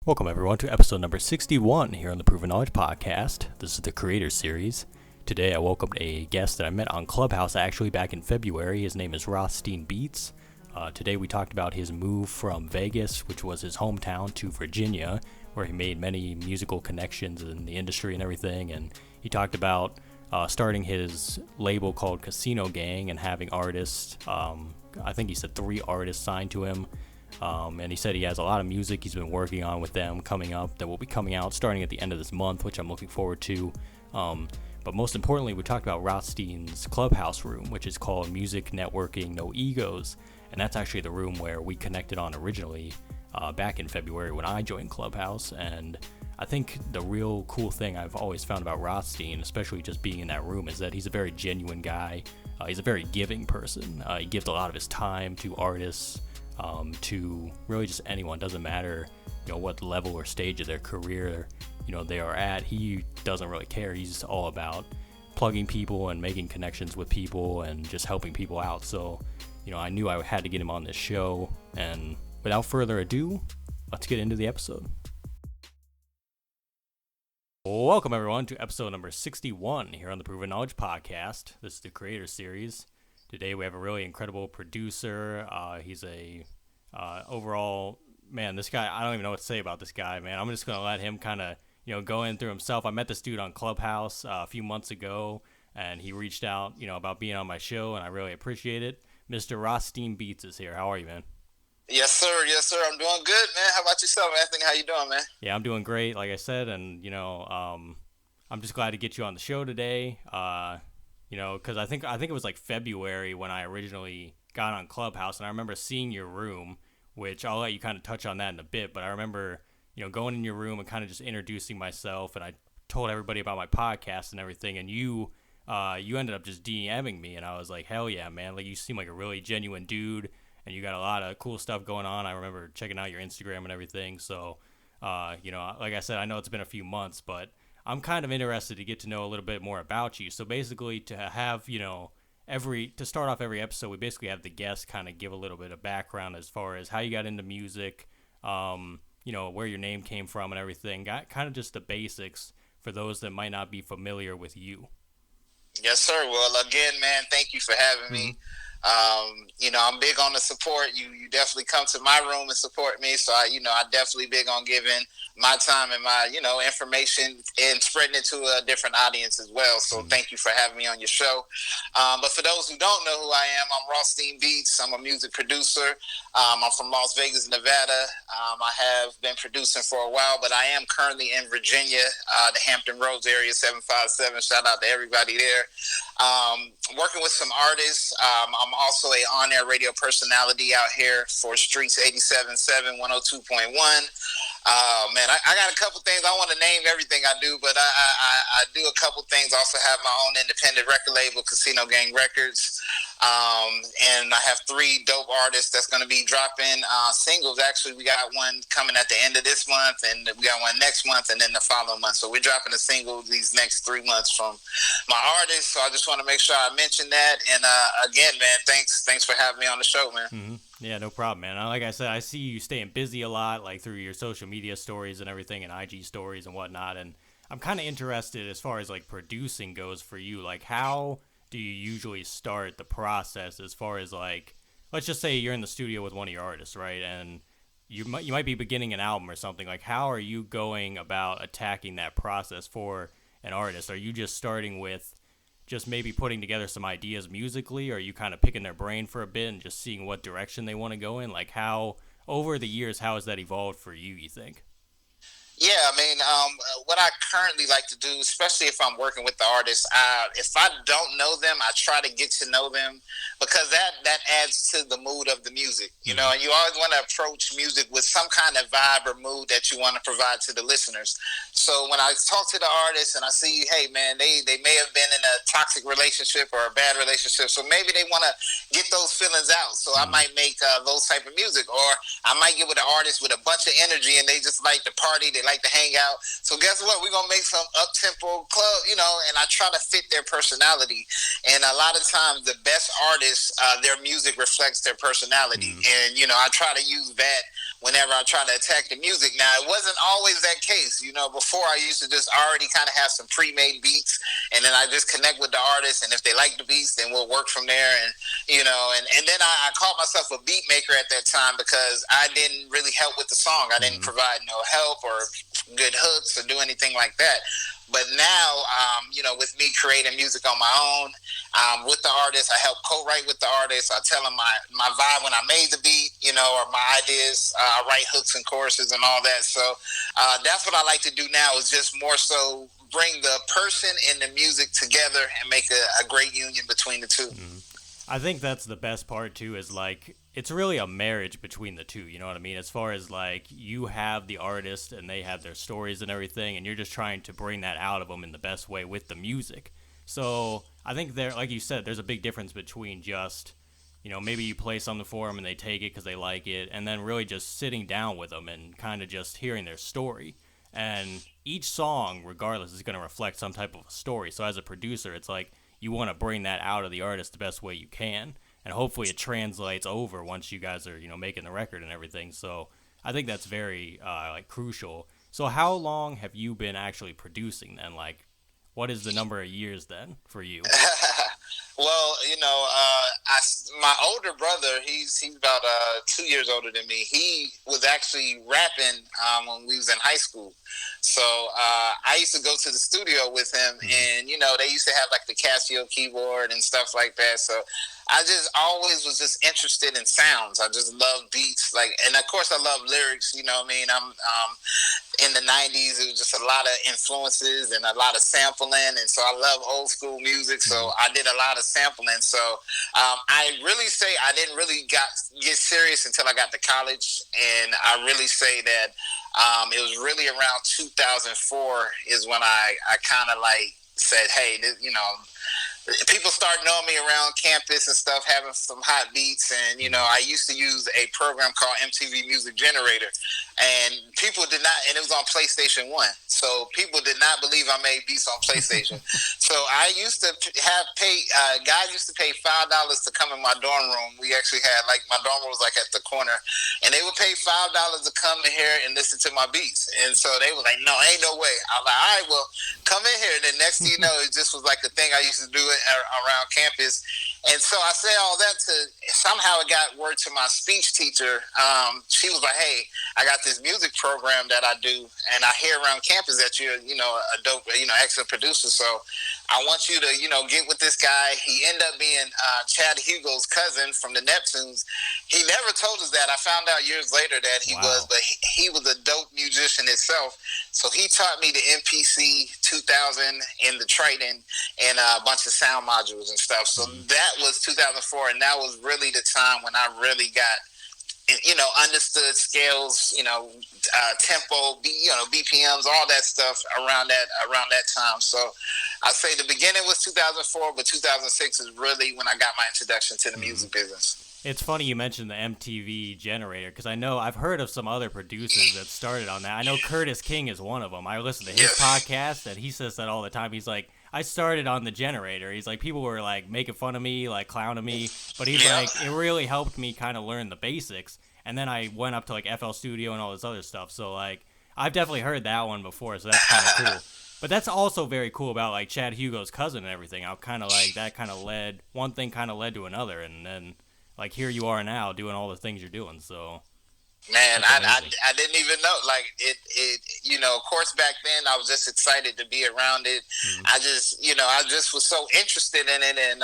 Welcome, everyone, to episode number 61 here on the Proven Knowledge Podcast. This is the Creator Series. Today, I welcomed a guest that I met on Clubhouse actually back in February. His name is Rothstein Beatz. Today, we talked about his move from Vegas, which was his hometown, to Virginia, where he made many musical connections in the industry and everything. And he talked about starting his label called Casino Gang and having artists, I think he said 3 artists signed to him. And he said he has a lot of music he's been working on with them coming up that will be coming out starting at the end of this month, which I'm looking forward to. But most importantly, we talked about Rothstein's Clubhouse room, which is called Music Networking No Egos. And that's actually the room where we connected on originally back in February when I joined Clubhouse. And I think the real cool thing I've always found about Rothstein, especially just being in that room, is that he's a very genuine guy. He's a very giving person. He gives a lot of his time to artists. To really just anyone. Doesn't matter, what level or stage of their career, they are at. He doesn't really care. He's all about plugging people and making connections with people and just helping people out. So, I knew I had to get him on this show. And without further ado, let's get into the episode. Welcome, everyone, to episode number 61 here on the Proven Knowledge Podcast. This is the Creator Series. Today we have a really incredible producer. He's a overall, man, this guy, I don't even know what to say about this guy, man. I'm just going to let him kind of, go in through himself. I met this dude on Clubhouse a few months ago, and he reached out, about being on my show, and I really appreciate it. Mr. Rothstein Beatz is here. How are you, man? Yes, sir. I'm doing good, man. How about yourself, Anthony? How you doing, man? Yeah, I'm doing great, like I said, and, I'm just glad to get you on the show today. Because I think it was like February when I originally got on Clubhouse, and I remember seeing your room, which I'll let you kind of touch on that in a bit, but I remember, going in your room and kind of just introducing myself, and I told everybody about my podcast and everything, and you ended up just DMing me, and I was like, hell yeah, man, like, you seem like a really genuine dude, and you got a lot of cool stuff going on. I remember checking out your Instagram and everything, so, like I said, I know it's been a few months, but I'm kind of interested to get to know a little bit more about you. So basically, to have, to start off every episode, we basically have the guest kind of give a little bit of background as far as how you got into music, where your name came from and everything. Got kind of just the basics for those that might not be familiar with you. Yes, sir. Well, again, man, thank you for having me. I'm big on the support. You definitely come to my room and support me. So I definitely big on giving my time and my, information and spreading it to a different audience as well. So thank you for having me on your show. But for those who don't know who I am, I'm Rothstein Beatz. I'm a music producer. I'm from Las Vegas, Nevada. I have been producing for a while, but I am currently in Virginia, the Hampton Roads area, 757. Shout out to everybody there. Working with some artists. I'm also a on-air radio personality out here for Streets 87.7, 102.1. Man, I got a couple things. I want to name everything I do, but I do a couple things. Also have my own independent record label, Casino Gang Records. And I have 3 dope artists that's going to be dropping singles. Actually, we got one coming at the end of this month, and we got one next month, and then the following month. So we're dropping a single these next 3 months from my artists. So I just want to make sure I mention that. And again, man, thanks for having me on the show, man. Mm-hmm. Yeah, no problem, man. Like I said, I see you staying busy a lot, like through your social media stories and everything, and IG stories and whatnot. And I'm kind of interested as far as like producing goes for you. Like, how do you usually start the process as far as like, let's just say you're in the studio with one of your artists, right? And you might be beginning an album or something. Like, how are you going about attacking that process for an artist? Are you just starting with just maybe putting together some ideas musically, or are you kind of picking their brain for a bit and just seeing what direction they want to go in? Like, how, over the years, how has that evolved for you think? Yeah, I mean, what I currently like to do, especially if I'm working with the artist, if I don't know them, I try to get to know them, because that adds to the mood of the music, and you always want to approach music with some kind of vibe or mood that you want to provide to the listeners. So when I talk to the artist and I see, hey, man, they may have been in a toxic relationship or a bad relationship, so maybe they want to get those feelings out. So I might make those type of music, or I might get with an artist with a bunch of energy and they just like to party, they like to hang out. So guess what? We're going to make some up-tempo club, and I try to fit their personality. And a lot of times the best artists, their music reflects their personality. And, I try to use that whenever I try to attack the music. Now, it wasn't always that case. Before I used to just already kind of have some pre-made beats, and then I just connect with the artist, and if they like the beats, then we'll work from there. And then I called myself a beat maker at that time because I didn't really help with the song. I didn't provide no help or good hooks or do anything like that. But now, with me creating music on my own, with the artist, I help co-write with the artist. I tell them my vibe when I made the beat, or my ideas. I write hooks and choruses and all that. So that's what I like to do now, is just more so bring the person and the music together and make a great union between the two. I think that's the best part too, is like, it's really a marriage between the two, you know what I mean? As far as like, you have the artist and they have their stories and everything, and you're just trying to bring that out of them in the best way with the music. So I think there, like you said, there's a big difference between just, maybe you play something for them and they take it because they like it, and then really just sitting down with them and kind of just hearing their story. And each song, regardless, is going to reflect some type of a story. So as a producer, it's like, you want to bring that out of the artist the best way you can, and hopefully it translates over once you guys are, making the record and everything. So I think that's very crucial. So how long have you been actually producing then? Like, what is the number of years then for you? Well, my older brother, he's about 2 years older than me. He was actually rapping when we was in high school. So I used to go to the studio with him, and they used to have like the Casio keyboard and stuff like that. So I just always was just interested in sounds. I just love beats, and of course I love lyrics. You know what I mean? I'm in the 90s, it was just a lot of influences and a lot of sampling, and so I love old school music, so I did a lot of sampling. So I really say I didn't really get serious until I got to college, and I really say that it was really around 2004 is when I kind of like said, hey, people start knowing me around campus and stuff, having some hot beats. And, I used to use a program called MTV Music Generator. And people did not, and it was on PlayStation 1. So people did not believe I made beats on PlayStation. So I used to guys used to pay $5 to come in my dorm room. We actually had, my dorm room was at the corner. And they would pay $5 to come in here and listen to my beats. And so they were like, no, ain't no way. I was like, all right, well, come in here. And then next thing you know, it just was like the thing I used to do around campus. And so I say all that to, somehow it got word to my speech teacher. She was like, hey, I got this music program that I do, and I hear around campus that you're, a dope, excellent producer. So I want you to, get with this guy. He ended up being Chad Hugo's cousin from the Neptunes. He never told us that. I found out years later that he was, but he was a dope musician himself. So he taught me the MPC 2000 and the Triton and a bunch of sound modules and stuff. So that was 2004, and that was really the time when I really got, understood scales, tempo, BPMs, all that stuff around that time. So I say the beginning was 2004, but 2006 is really when I got my introduction to the music business. It's funny you mentioned the MTV Generator, because I know I've heard of some other producers that started on that. I know Curtis King is one of them. I listen to his podcast, and he says that all the time. He's like, I started on the Generator. He's like, people were like making fun of me, like clowning me, but he's like, it really helped me kind of learn the basics. And then I went up to like FL Studio and all this other stuff. So like, I've definitely heard that one before, so that's kind of cool. But that's also very cool about like Chad Hugo's cousin and everything. How kind of like that kind of led, one thing kind of led to another, and then like here you are now doing all the things you're doing. So man, I didn't even know, like it of course back then I was just excited to be around it. I just was so interested in it, and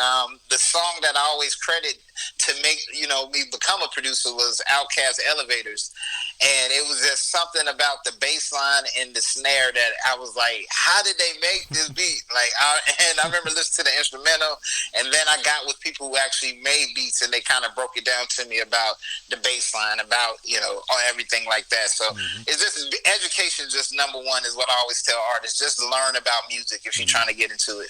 the song that I always credit to make me become a producer was Outkast Elevators. And it was just something about the bass line and the snare that I was like, how did they make this beat? And I remember listening to the instrumental, and then I got with people who actually made beats, and they kind of broke it down to me about the bass line, about, everything like that. So it's just, education just number one is what I always tell artists. Just learn about music if you're trying to get into it.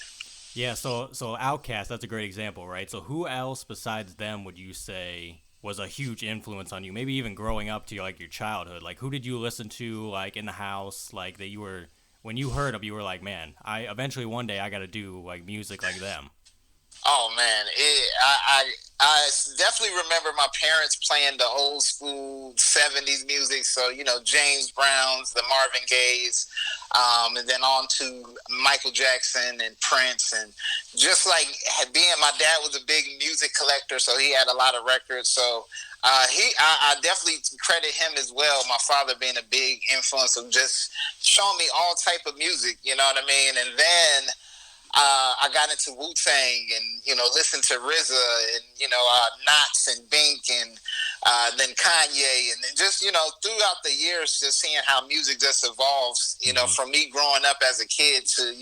Yeah, so Outkast, that's a great example, right? So who else besides them would you say was a huge influence on you, maybe even growing up to like your childhood? Like, who did you listen to like in the house, like that you were, when you heard them, you were like, man, I eventually one day I got to do like music like them? Oh man, I definitely remember my parents playing the old school '70s music. So James Brown's, the Marvin Gaye's, and then on to Michael Jackson and Prince, and just like being my dad was a big music collector, so he had a lot of records. So I definitely credit him as well. My father being a big influence of just showing me all type of music. You know what I mean? And then I got into Wu Tang and listened to RZA and Knots and Bink and then Kanye and then just throughout the years just seeing how music just evolves. From me growing up as a kid to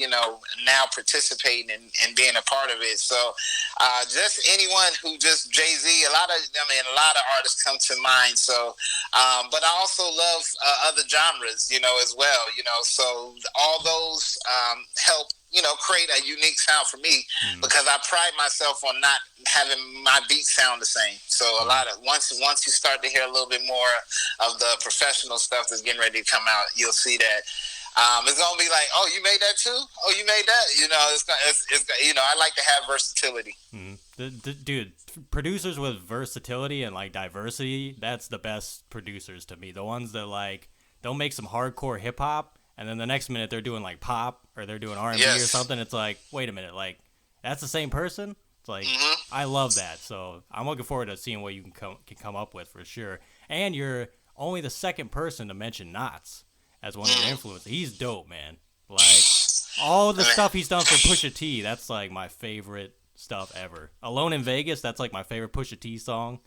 now participating and being a part of it. So just anyone who just Jay-Z, a lot of artists come to mind. So but I also love other genres as well. So all those help create a unique sound for me because I pride myself on not having my beat sound the same. So a lot of once you start to hear a little bit more of the professional stuff that's getting ready to come out, you'll see that it's gonna be like, oh, you made that too? Oh, you made that? It's I like to have versatility. Dude, producers with versatility and like diversity, that's the best producers to me. The ones that like they'll make some hardcore hip hop. And then the next minute they're doing like pop or they're doing R&B or something. It's like, wait a minute, like that's the same person. It's like I love that. So I'm looking forward to seeing what you can come up with for sure. And you're only the second person to mention Knots as one of your influences. He's dope, man. Like all the stuff he's done for Pusha T, that's like my favorite stuff ever. Alone in Vegas, that's like my favorite Pusha T song.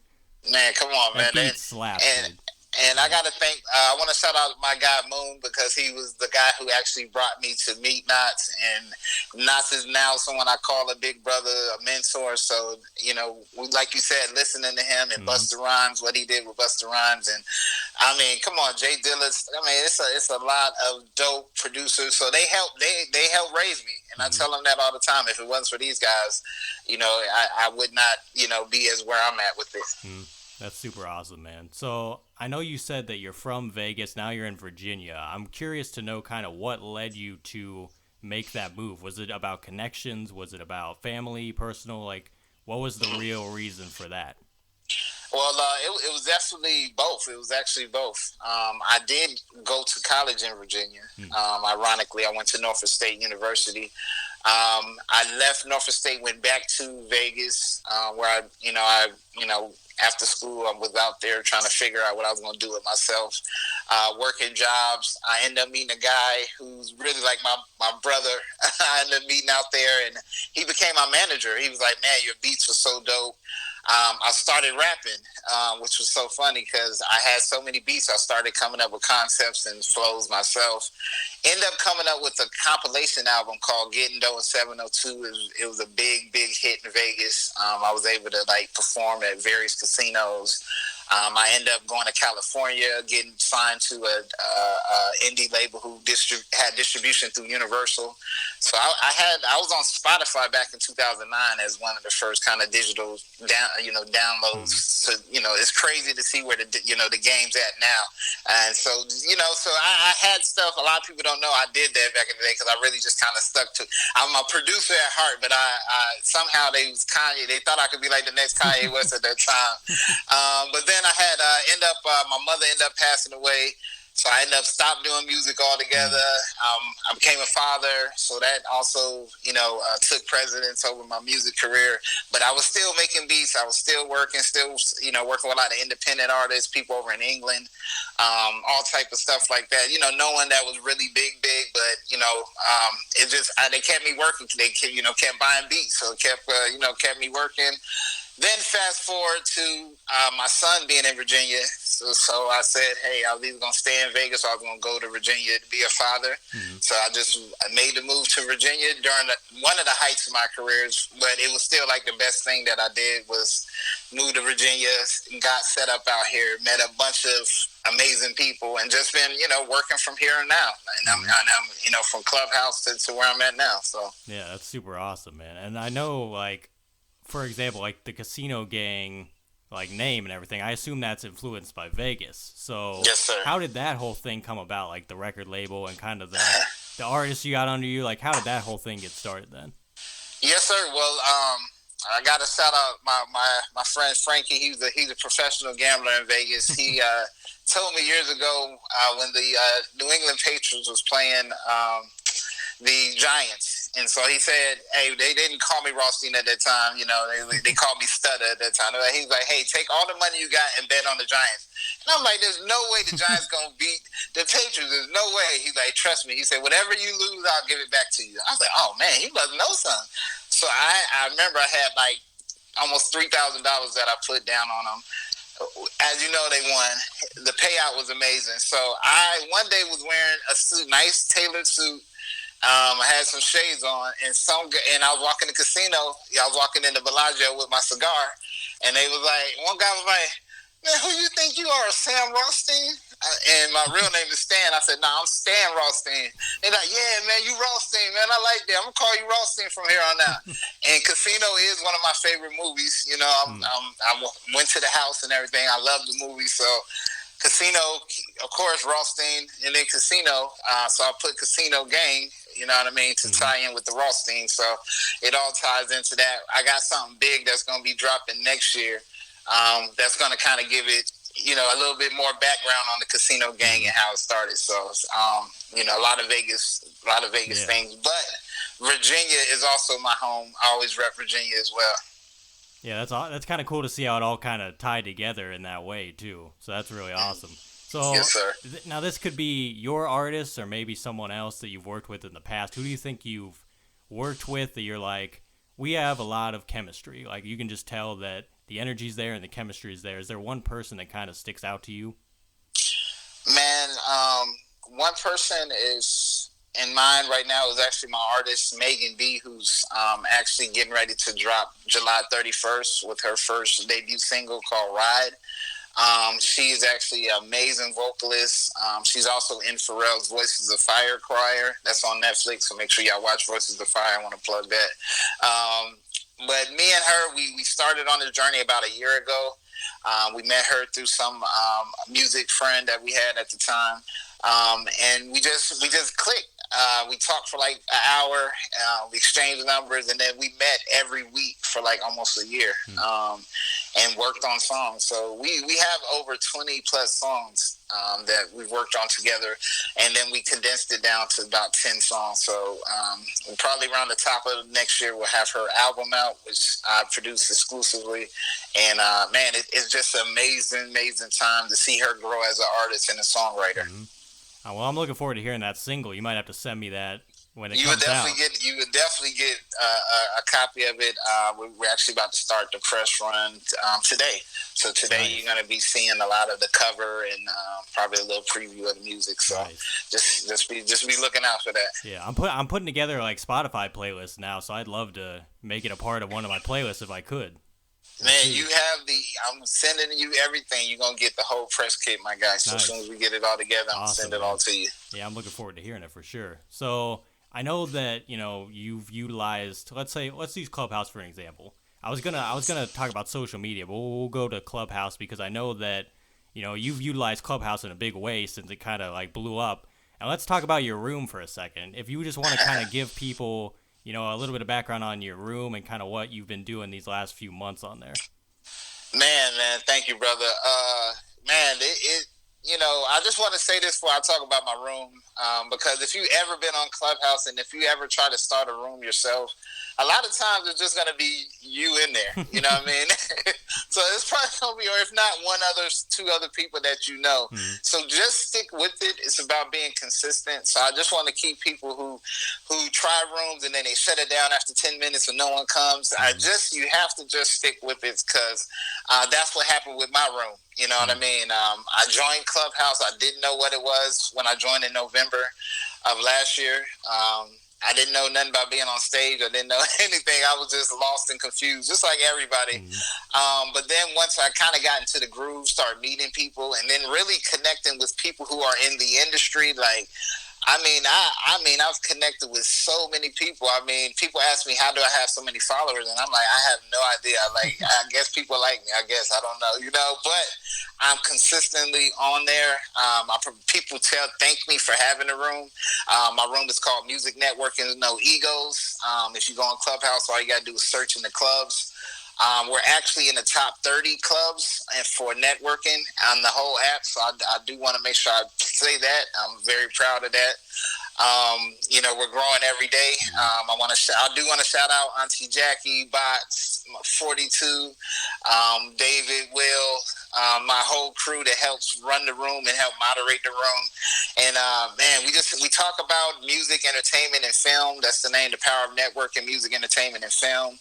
Man, come on, that man. Beat slaps, dude. And I got to thank, I want to shout out my guy Moon because he was the guy who actually brought me to meet Knots. And Knots is now someone I call a big brother, a mentor. So, like you said, listening to him and Busta Rhymes, what he did with Busta Rhymes. And I mean, come on, Jay Dillis. I mean, it's a lot of dope producers. So they help raise me. And I tell them that all the time. If it wasn't for these guys, I would not, be as where I'm at with it. That's super awesome, man. So I know you said that you're from Vegas. Now you're in Virginia. I'm curious to know kind of what led you to make that move. Was it about connections? Was it about family, personal? Like, what was the real reason for that? Well, it was definitely both. It was actually both. I did go to college in Virginia. Ironically, I went to Norfolk State University. I left Norfolk State, went back to Vegas, where I after school, I was out there trying to figure out what I was going to do with myself, working jobs. I ended up meeting a guy who's really like my brother. I ended up meeting out there, and he became my manager. He was like, man, your beats were so dope. I started rapping, which was so funny because I had so many beats. I started coming up with concepts and flows myself. Ended up coming up with a compilation album called Getting Dough in 702. It was a big hit in Vegas. I was able to perform at various casinos. I ended up going to California, getting signed to a indie label who had distribution through Universal. So I was on Spotify back in 2009 as one of the first kind of digital downloads. So it's crazy to see where the game's at now. And so so I had stuff. A lot of people don't know I did that back in the day because I really just kind of stuck to. I'm a producer at heart, but I somehow they was Kanye. They thought I could be like the next Kanye West at that time. But then I had my mother ended up passing away. So I ended up stopped doing music altogether. I became a father, so that also, took precedence over my music career. But I was still making beats. I was still working, working with a lot of independent artists, people over in England, all type of stuff like that. No one that was really big, but it just they kept me working. They kept buying beats, so it kept me working. Then fast forward to my son being in Virginia. So I said, hey, I was either going to stay in Vegas or I was going to go to Virginia to be a father. So I made the move to Virginia during one of the heights of my careers, but it was still like the best thing that I did was move to Virginia, got set up out here, met a bunch of amazing people, and just been, working from here and now. And I'm from Clubhouse to where I'm at now. So yeah, that's super awesome, man. And I know, for example, the Casino Gang, name and everything, I assume that's influenced by Vegas. So yes, sir. How did that whole thing come about, the record label and kind of the artists you got under you? How did that whole thing get started then? Yes, sir. Well, I got to shout out my friend Frankie. He's a professional gambler in Vegas. He told me years ago when the New England Patriots was playing the Giants, and so he said, "Hey, they didn't call me Rothstein at that time. You know, they called me Stutter at that time. He's like, hey, take all the money you got and bet on the Giants." And I'm like, "There's no way the Giants gonna beat the Patriots. There's no way." He's like, "Trust me." He said, "Whatever you lose, I'll give it back to you." I was like, "Oh man, he must know something." So I remember I had like almost $3,000 that I put down on them. As you know, they won. The payout was amazing. So I one day was wearing a suit, nice tailored suit. I had some shades on, and I was walking the casino. I was walking in the Bellagio with my cigar, and they was like, one guy was like, "Man, who you think you are, Sam Rothstein?" And my real name is Stan. I said, "Nah, I'm Stan Rothstein." They're like, "Yeah, man, you Rothstein, man. I like that. I'm gonna call you Rothstein from here on out." And Casino is one of my favorite movies. You know, I went to the house and everything. I love the movie, so. Casino, of course, Rothstein, and then Casino. So I put Casino Gang, you know what I mean, to tie in with the Rothstein. So it all ties into that. I got something big that's going to be dropping next year. That's going to kind of give it, you know, a little bit more background on the Casino Gang and how it started. So, you know, a lot of Vegas things. But Virginia is also my home. I always rep Virginia as well. Yeah, that's kind of cool to see how it all kind of tied together in that way too. So that's really awesome. So yes, sir. Now this could be your artist or maybe someone else that you've worked with in the past. Who do you think you've worked with that you're like, we have a lot of chemistry? Like you can just tell that the energy's there and the chemistry is there. Is there one person that kind of sticks out to you? Man, one person is in mind right now is actually my artist Megan B, who's actually getting ready to drop July 31st with her first debut single called Ride. She's actually an amazing vocalist. She's also in Pharrell's Voices of Fire choir. That's on Netflix, so make sure y'all watch Voices of Fire. I want to plug that. But me and her, we started on this journey about a year ago. We met her through some music friend that we had at the time, and we just clicked. We talked for like an hour, we exchanged numbers, and then we met every week for like almost a year, and worked on songs. So we have over 20 plus songs that we've worked on together, and then we condensed it down to about 10 songs. So probably around the top of next year we'll have her album out, which I produce exclusively. And man, it's just an amazing time to see her grow as an artist and a songwriter. Mm-hmm. Well, I'm looking forward to hearing that single. You might have to send me that when it comes out. You would definitely get a copy of it. We're actually about to start the press run today. So today You're going to be seeing a lot of the cover and probably a little preview of the music. So just be looking out for that. Yeah, I'm putting together like Spotify playlists now, so I'd love to make it a part of one of my playlists if I could. Man, I'm sending you everything. You're going to get the whole press kit, my guy. So as soon as we get it all together, I'm going to send it all to you. Yeah, I'm looking forward to hearing it for sure. So I know that, you know, you've utilized, let's use Clubhouse for an example. I was gonna talk about social media, but we'll go to Clubhouse because I know that, you know, you've utilized Clubhouse in a big way since it kind of like blew up. And let's talk about your room for a second. If you just want to kind of give people, you know, a little bit of background on your room and kind of what you've been doing these last few months on there. Man, thank you, brother. Man, you know, I just want to say this before I talk about my room, because if you ever been on Clubhouse and if you ever try to start a room yourself, a lot of times it's just going to be you in there. You know what I mean? So it's probably going to be, or if not, two other people that you know. Mm-hmm. So just stick with it. It's about being consistent. So I just want to keep people who try rooms and then they shut it down after 10 minutes and no one comes. Mm-hmm. You have to just stick with it because that's what happened with my room. You know what I mean? I joined Clubhouse. I didn't know what it was when I joined in November of last year. I didn't know nothing about being on stage. I didn't know anything. I was just lost and confused, just like everybody. Mm-hmm. But then once I kind of got into the groove, started meeting people, and then really connecting with people who are in the industry, like I've connected with so many people. I mean, people ask me, how do I have so many followers? And I'm like, I have no idea. Like, I guess people like me. I guess, I don't know, but I'm consistently on there. People thank me for having a room. My room is called Music Networking, No Egos. If you go on Clubhouse, all you got to do is search in the clubs. We're actually in the top 30 clubs and for networking on the whole app. So I do want to make sure I say that. I'm very proud of that. We're growing every day. I do want to shout out Auntie Jackie, Bots, 42, David, Will, my whole crew that helps run the room and help moderate the room. And man, we talk about music, entertainment, and film. That's the name, the power of networking, music, entertainment, and film.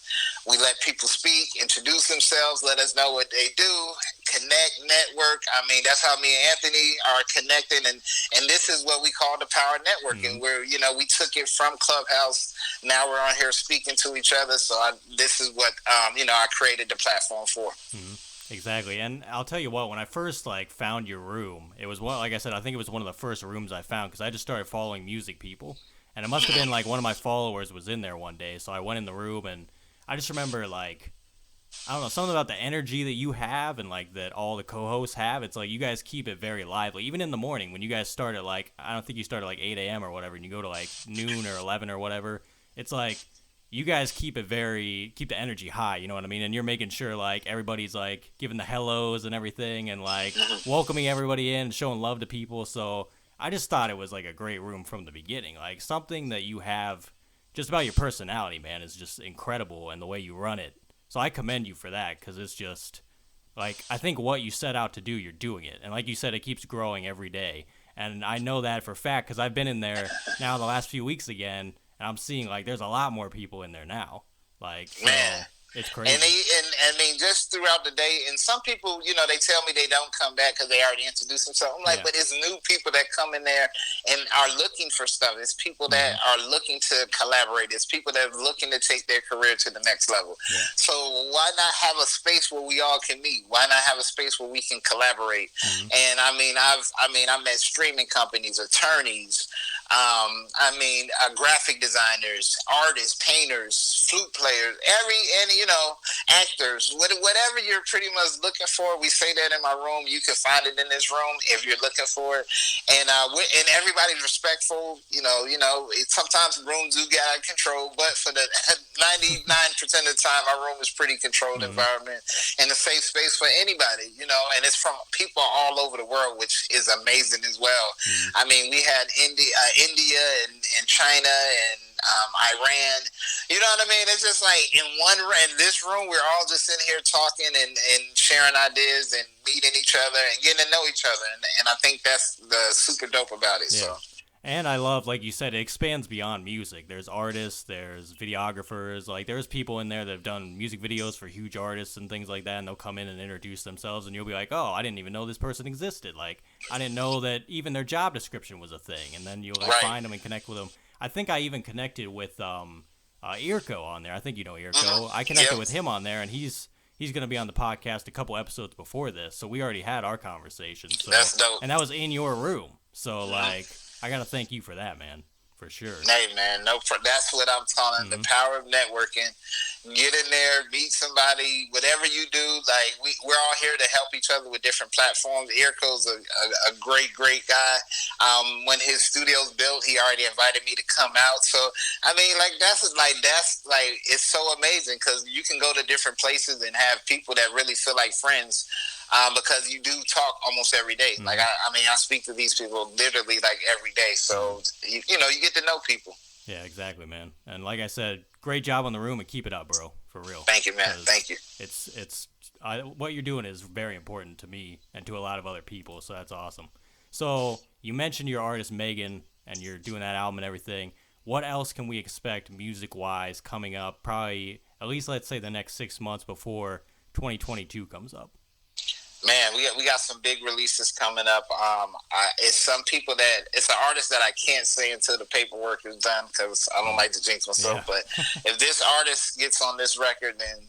We let people speak, introduce themselves, let us know what they do, connect, network. I mean, that's how me and Anthony are connecting, and this is what we call the power of networking, where we took it from Clubhouse. Now we're on here speaking to each other. So this is what I created the platform for. Exactly, and I'll tell you what, when I first found your room, it was like I said, I think it was one of the first rooms I found because I just started following music people, and it must have been one of my followers was in there one day, so I went in the room and I just remember I don't know, something about the energy that you have and that all the co-hosts have. It's you guys keep it very lively, even in the morning when you guys start at I don't think you start at 8 a.m. or whatever, and you go to noon or 11 or whatever. It's you guys keep the energy high, you know what I mean? And you're making sure everybody's giving the hellos and everything and welcoming everybody in, showing love to people. So I just thought it was a great room from the beginning. Something that you have just about your personality, man, is just incredible, and the way you run it. So I commend you for that, because it's just I think what you set out to do, you're doing it. And like you said, it keeps growing every day. And I know that for a fact because I've been in there now the last few weeks again, and I'm seeing there's a lot more people in there now. So it's crazy. And I mean, just throughout the day, and some people, they tell me they don't come back because they already introduced themselves. I'm like, but it's new people that come in there and are looking for stuff. It's people that are looking to collaborate. It's people that are looking to take their career to the next level. Yeah. So why not have a space where we all can meet? Why not have a space where we can collaborate? And I met streaming companies, attorneys, graphic designers, artists, painters, flute players, actors, whatever you're pretty much looking for. We say that in my room. You can find it in this room if you're looking for it. And everybody's respectful. Sometimes rooms do get out of control, but for the 99% of the time, our room is pretty controlled environment and a safe space for anybody. And it's from people all over the world, which is amazing as well. I mean, we had India and China and Iran. You know what I mean? It's just in this room, we're all just in here talking and sharing ideas and meeting each other and getting to know each other. And I think that's the super dope about it. Yeah. So. And I love, like you said, it expands beyond music. There's artists, there's videographers, there's people in there that have done music videos for huge artists and things like that, and they'll come in and introduce themselves, and you'll be like, oh, I didn't even know this person existed. I didn't know that even their job description was a thing, and then you'll find them and connect with them. I think I even connected with Irko on there. I think you know Irko. I connected with him on there, and he's going to be on the podcast a couple episodes before this, so we already had our conversation. So, that's dope. And that was in your room, so I got to thank you for that, man, for sure. Hey, man, that's what I'm telling, the power of networking. Get in there, meet somebody, whatever you do. We're all here to help each other with different platforms. Irko's a great, great guy. When his studio's built, he already invited me to come out. So, I mean, that's it's so amazing because you can go to different places and have people that really feel like friends. Because you do talk almost every day. I speak to these people literally every day. So, you get to know people. Yeah, exactly, man. And like I said, great job on the room and keep it up, bro. For real. Thank you, man. Thank you. What you're doing is very important to me and to a lot of other people. So that's awesome. So you mentioned your artist, Megan, and you're doing that album and everything. What else can we expect music-wise coming up? Probably at least, let's say, the next 6 months before 2022 comes up. Man, we got some big releases coming up. It's some people that it's an artist that I can't say until the paperwork is done because I don't like to jinx myself. Yeah. But if this artist gets on this record, then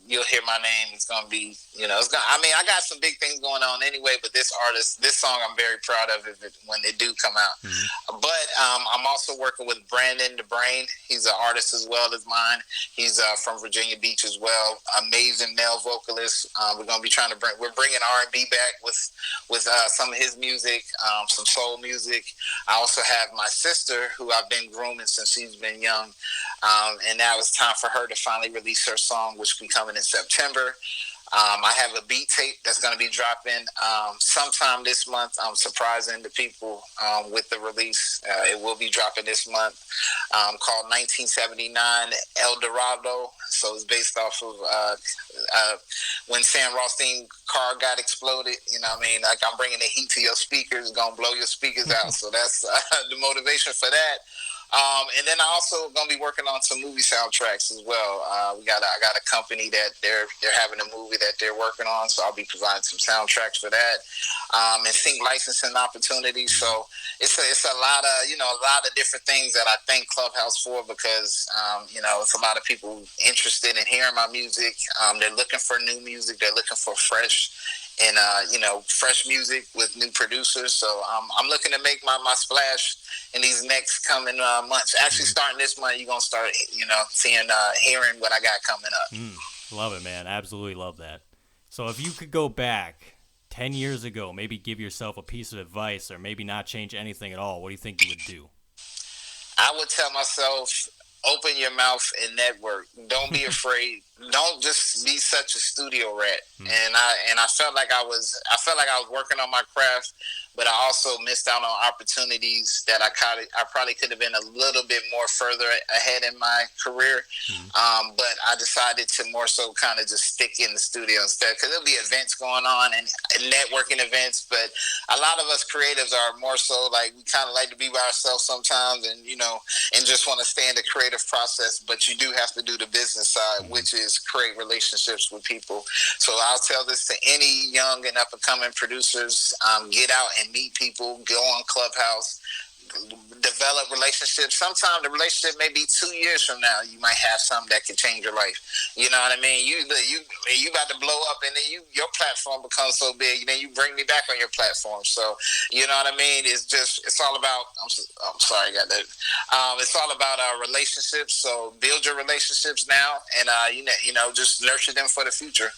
you'll hear my name. It's gonna be, it's gonna. I mean, I got some big things going on anyway. But this artist, this song, I'm very proud of when they do come out. Mm-hmm. But I'm also working with Brandon the Brain. He's an artist as well as mine. He's from Virginia Beach as well. Amazing male vocalist. We're gonna be trying to we're bringing R&B back with some of his music, some soul music. I also have my sister, who I've been grooming since she's been young, and now it's time for her to finally release her song, which will be coming in September. I have a beat tape that's going to be dropping sometime this month. I'm surprising the people with the release. It will be dropping this month, called 1979 El Dorado. So it's based off of when Sam Rothstein car got exploded. You know what I mean? Like, I'm bringing the heat to your speakers, going to blow your speakers out. So that's the motivation for that. And then I also gonna be working on some movie soundtracks as well. I got a company that they're having a movie that they're working on, so I'll be providing some soundtracks for that, and sync licensing opportunities. So it's a lot of different things that I thank Clubhouse for, because it's a lot of people interested in hearing my music. They're looking for new music. They're looking for fresh music with new producers. So I'm looking to make my splash in these next coming months. Actually, starting this month, you're gonna start hearing what I got coming up. Love it, man. Absolutely love that. So if you could go back 10 years ago, maybe give yourself a piece of advice, or maybe not change anything at all, what do you think you would do? I would tell myself, open your mouth and network. Don't be afraid. Don't just be such a studio rat. And I felt like I was working on my craft, but I also missed out on opportunities that I probably could have been a little bit more further ahead in my career. But I decided to more so kind of just stick in the studio instead, because there'll be events going on and networking events. But a lot of us creatives are more so like, we kind of like to be by ourselves sometimes, and just want to stay in the creative process. But you do have to do the business side, which is create relationships with people. So I'll tell this to any young and up and coming producers: get out and meet people, go on Clubhouse, develop relationships. Sometimes the relationship may be 2 years from now. You might have something that can change your life. You know what I mean? You about to blow up, and then your platform becomes so big. Then you bring me back on your platform. So you know what I mean? It's all about. I'm sorry, I got that. It's all about our relationships. So build your relationships now, and just nurture them for the future.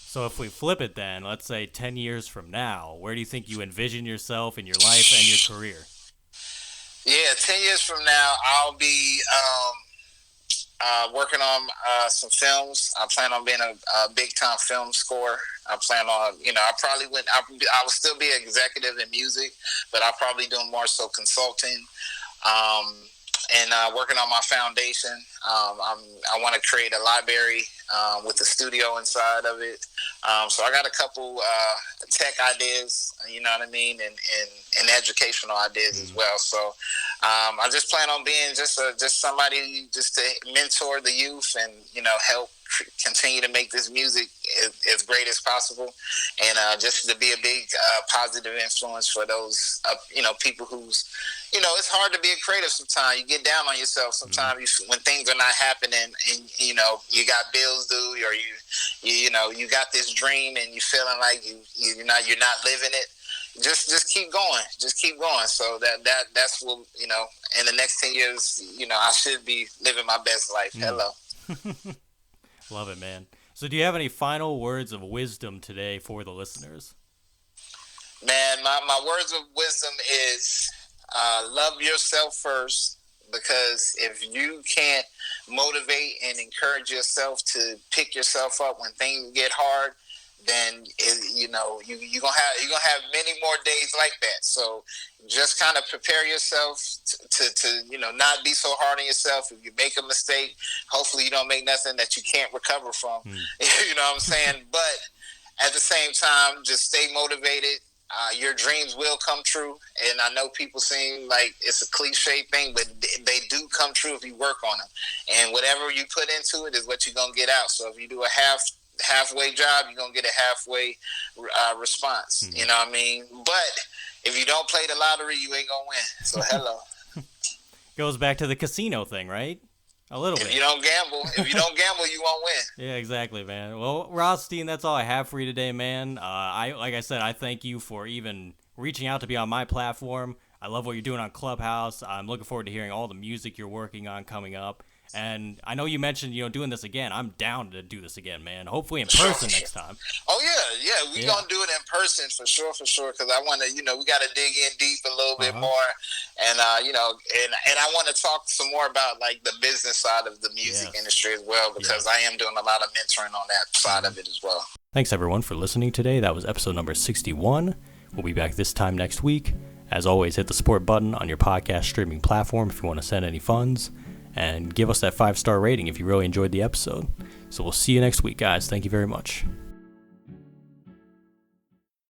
So if we flip it then, let's say 10 years from now, where do you think you envision yourself in your life and your career? Yeah, 10 years from now, I'll be working on some films. I plan on being a big-time film scorer. I plan on, I will still be an executive in music, but I'll probably do more so consulting. And working on my foundation. I want to create a library with a studio inside of it. So I got a couple tech ideas, you know what I mean, and educational ideas as well. So I just plan on being just somebody just to mentor the youth and help continue to make this music as great as possible, and just to be a big positive influence for those people who's it's hard to be a creative sometimes. You get down on yourself sometimes when things are not happening, and you got bills due, or you got this dream and you're feeling like you're not living it. Just keep going. Just keep going. So that's what in the next 10 years, I should be living my best life. Hello. Love it, man. So do you have any final words of wisdom today for the listeners? Man, my words of wisdom is love yourself first, because if you can't motivate and encourage yourself to pick yourself up when things get hard, then you're gonna have many more days like that. So just kind of prepare yourself to not be so hard on yourself. If you make a mistake, hopefully you don't make nothing that you can't recover from. You know what I'm saying? But at the same time, just stay motivated. Your dreams will come true, and I know people seem like it's a cliche thing, but they do come true if you work on them. And whatever you put into it is what you're gonna get out. So if you do a half halfway job, you're gonna get a halfway response. You know what I mean? But if you don't play the lottery, you ain't gonna win. So hello. Goes back to the casino thing, right? A little bit. If you don't gamble, you won't win. Yeah, exactly, man. Well, Rothstein, that's all I have for you today, man. Like I said, I thank you for even reaching out to be on my platform. I love what you're doing on Clubhouse. I'm looking forward to hearing all the music you're working on coming up. And I know you mentioned, doing this again. I'm down to do this again, man. Hopefully in person next time. Oh, yeah. We're going to do it in person for sure, because I want to, we got to dig in deep a little bit more. And, and I want to talk some more about, like, the business side of the music industry as well, because I am doing a lot of mentoring on that side of it as well. Thanks, everyone, for listening today. That was episode number 61. We'll be back this time next week. As always, hit the support button on your podcast streaming platform if you want to send any funds. And give us that 5-star rating if you really enjoyed the episode. So we'll see you next week, guys. Thank you very much.